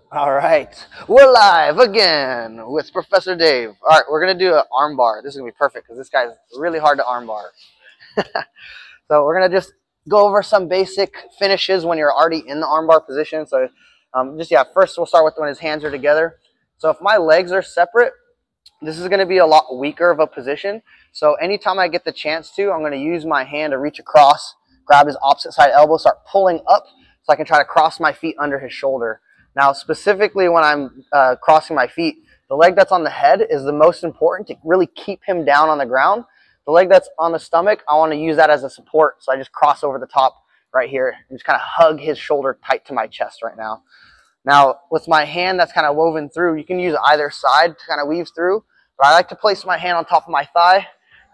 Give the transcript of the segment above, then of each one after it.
All right, we're live again with Professor Dave. All right, we're gonna do an arm bar. This is gonna be perfect because this guy's really hard to arm bar. So we're gonna just go over some basic finishes when you're already in the arm bar position. So first we'll start with when his hands are together. So if my legs are separate, this is gonna be a lot weaker of a position. So anytime I get the chance to, I'm gonna use my hand to reach across, grab his opposite side elbow, start pulling up so I can try to cross my feet under his shoulder. Now, specifically when I'm crossing my feet, the leg that's on the head is the most important to really keep him down on the ground. The leg that's on the stomach, I want to use that as a support. So I just cross over the top right here and just kind of hug his shoulder tight to my chest right now. Now, with my hand that's kind of woven through, you can use either side to kind of weave through. But I like to place my hand on top of my thigh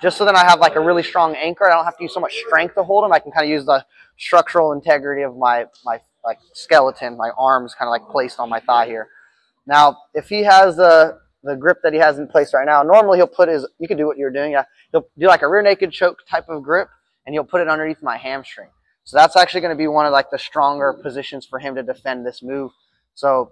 just so then I have like a really strong anchor. I don't have to use so much strength to hold him. I can kind of use the structural integrity of my like skeleton, my arms kind of like placed on my thigh here. Now, if he has the grip that he has in place right now, normally he'll put his, you can do what you're doing, yeah, he'll do like a rear naked choke type of grip, and he'll put it underneath my hamstring. So that's actually going to be one of like the stronger positions for him to defend this move. So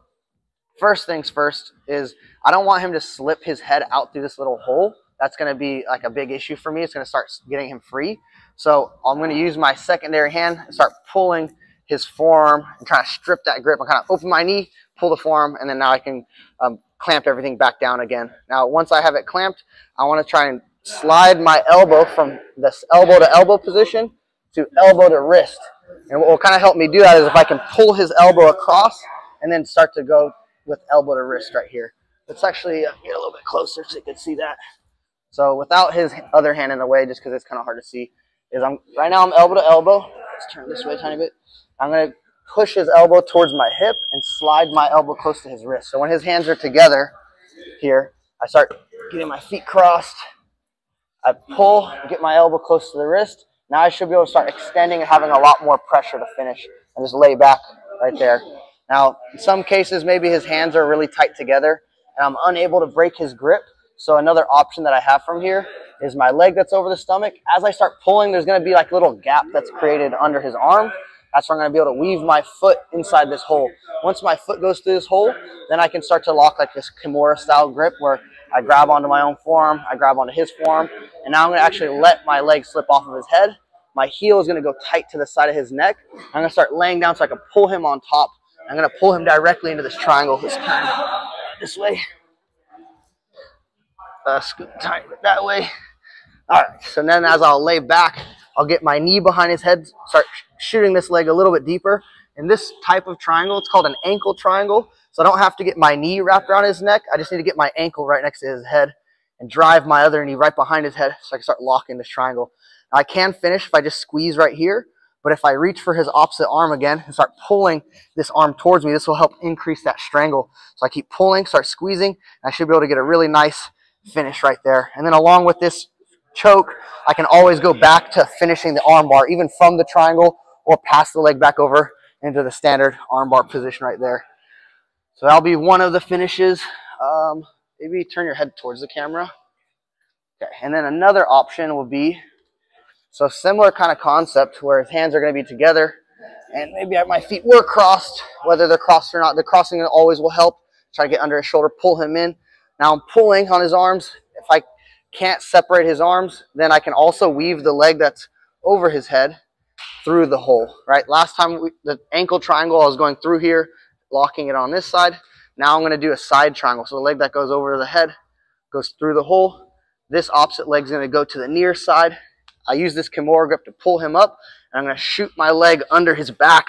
first things first is I don't want him to slip his head out through this little hole. That's going to be like a big issue for me. It's going to start getting him free. So I'm going to use my secondary hand and start pulling his forearm and trying to strip that grip. I kind of open my knee, pull the forearm, and then now I can clamp everything back down again. Now, once I have it clamped, I want to try and slide my elbow from this elbow to elbow position to elbow to wrist. And what will kind of help me do that is if I can pull his elbow across and then start to go with elbow to wrist right here. Let's actually get a little bit closer so you can see that. So without his other hand in the way, just because it's kind of hard to see, is right now I'm elbow to elbow. Let's turn this way a tiny bit. I'm going to push his elbow towards my hip and slide my elbow close to his wrist. So when his hands are together here, I start getting my feet crossed. I pull, get my elbow close to the wrist. Now I should be able to start extending and having a lot more pressure to finish and just lay back right there. Now, in some cases, maybe his hands are really tight together and I'm unable to break his grip. So another option that I have from here is my leg that's over the stomach. As I start pulling, there's going to be like a little gap that's created under his arm. That's where I'm going to be able to weave my foot inside this hole. Once my foot goes through this hole, then I can start to lock like this Kimura style grip where I grab onto my own forearm, I grab onto his forearm, and now I'm going to actually let my leg slip off of his head. My heel is going to go tight to the side of his neck. I'm going to start laying down so I can pull him on top. I'm going to pull him directly into this triangle this way. Scoot tight that way. All right, so then as I'll lay back, I'll get my knee behind his head, start shooting this leg a little bit deeper. In this type of triangle, it's called an ankle triangle. So I don't have to get my knee wrapped around his neck. I just need to get my ankle right next to his head and drive my other knee right behind his head so I can start locking this triangle. Now I can finish if I just squeeze right here, but if I reach for his opposite arm again and start pulling this arm towards me, this will help increase that strangle. So I keep pulling, start squeezing, and I should be able to get a really nice finish right there. And then along with this choke, I can always go back to finishing the arm bar, even from the triangle or pass the leg back over into the standard arm bar position right there. So that'll be one of the finishes. Maybe turn your head towards the camera. Okay, and then another option will be, so similar kind of concept where his hands are going to be together and maybe my feet were crossed, whether they're crossed or not. The crossing always will help. Try to get under his shoulder, pull him in. Now I'm pulling on his arms. If I can't separate his arms, then I can also weave the leg that's over his head through the hole, right? Last time, the ankle triangle, I was going through here, locking it on this side. Now I'm going to do a side triangle. So the leg that goes over the head goes through the hole. This opposite leg is going to go to the near side. I use this Kimura grip to pull him up, and I'm going to shoot my leg under his back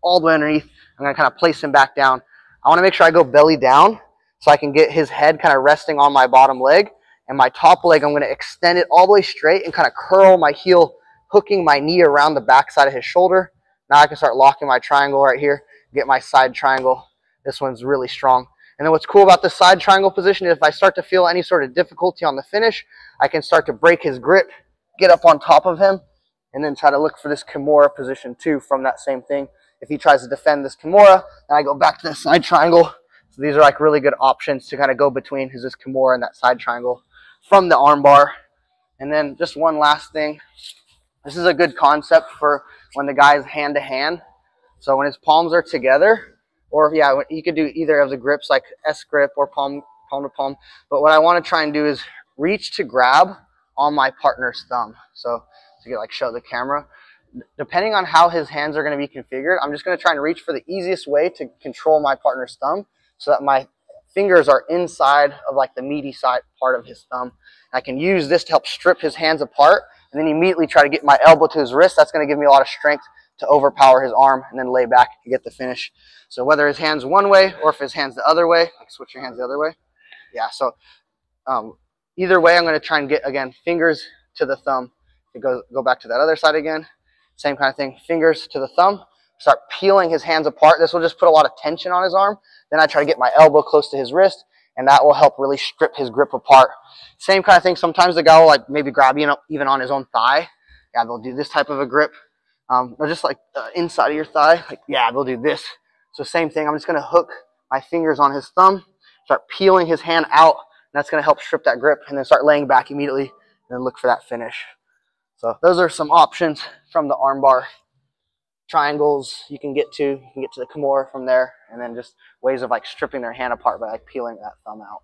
all the way underneath. I'm going to kind of place him back down. I want to make sure I go belly down so I can get his head kind of resting on my bottom leg. And my top leg, I'm going to extend it all the way straight and kind of curl my heel, hooking my knee around the back side of his shoulder. Now I can start locking my triangle right here, get my side triangle. This one's really strong. And then what's cool about the side triangle position is if I start to feel any sort of difficulty on the finish, I can start to break his grip, get up on top of him, and then try to look for this Kimura position too from that same thing. If he tries to defend this Kimura, then I go back to the side triangle. So these are like really good options to kind of go between this Kimura and that side triangle from the arm bar. And then just one last thing. This is a good concept for when the guy's hand to hand. So when his palms are together, Or yeah, you could do either of the grips, like S grip or palm to palm. But what I want to try and do is reach to grab on my partner's thumb. So to get, like, show the camera, depending on how his hands are going to be configured, I'm just going to try and reach for the easiest way to control my partner's thumb so that my fingers are inside of, like, the meaty side part of his thumb. I can use this to help strip his hands apart and then immediately try to get my elbow to his wrist. That's going to give me a lot of strength to overpower his arm and then lay back and get the finish. So whether his hand's one way or if his hand's the other way, like, switch your hands the other way. Yeah, so either way, I'm going to try and get, again, fingers to the thumb. Go back to that other side again. Same kind of thing, fingers to the thumb. Start peeling his hands apart. This will just put a lot of tension on his arm. Then I try to get my elbow close to his wrist, and that will help really strip his grip apart. Same kind of thing. Sometimes the guy will, like, maybe grab even on his own thigh. Yeah, they'll do this type of a grip. Or just like the inside of your thigh. Like, yeah, they'll do this. So same thing. I'm just going to hook my fingers on his thumb, start peeling his hand out, and that's going to help strip that grip, and then start laying back immediately, and then look for that finish. So those are some options from the armbar. Triangles you can get to. You can get to the Kimura from there, and then just ways of, like, stripping their hand apart by, like, peeling that thumb out.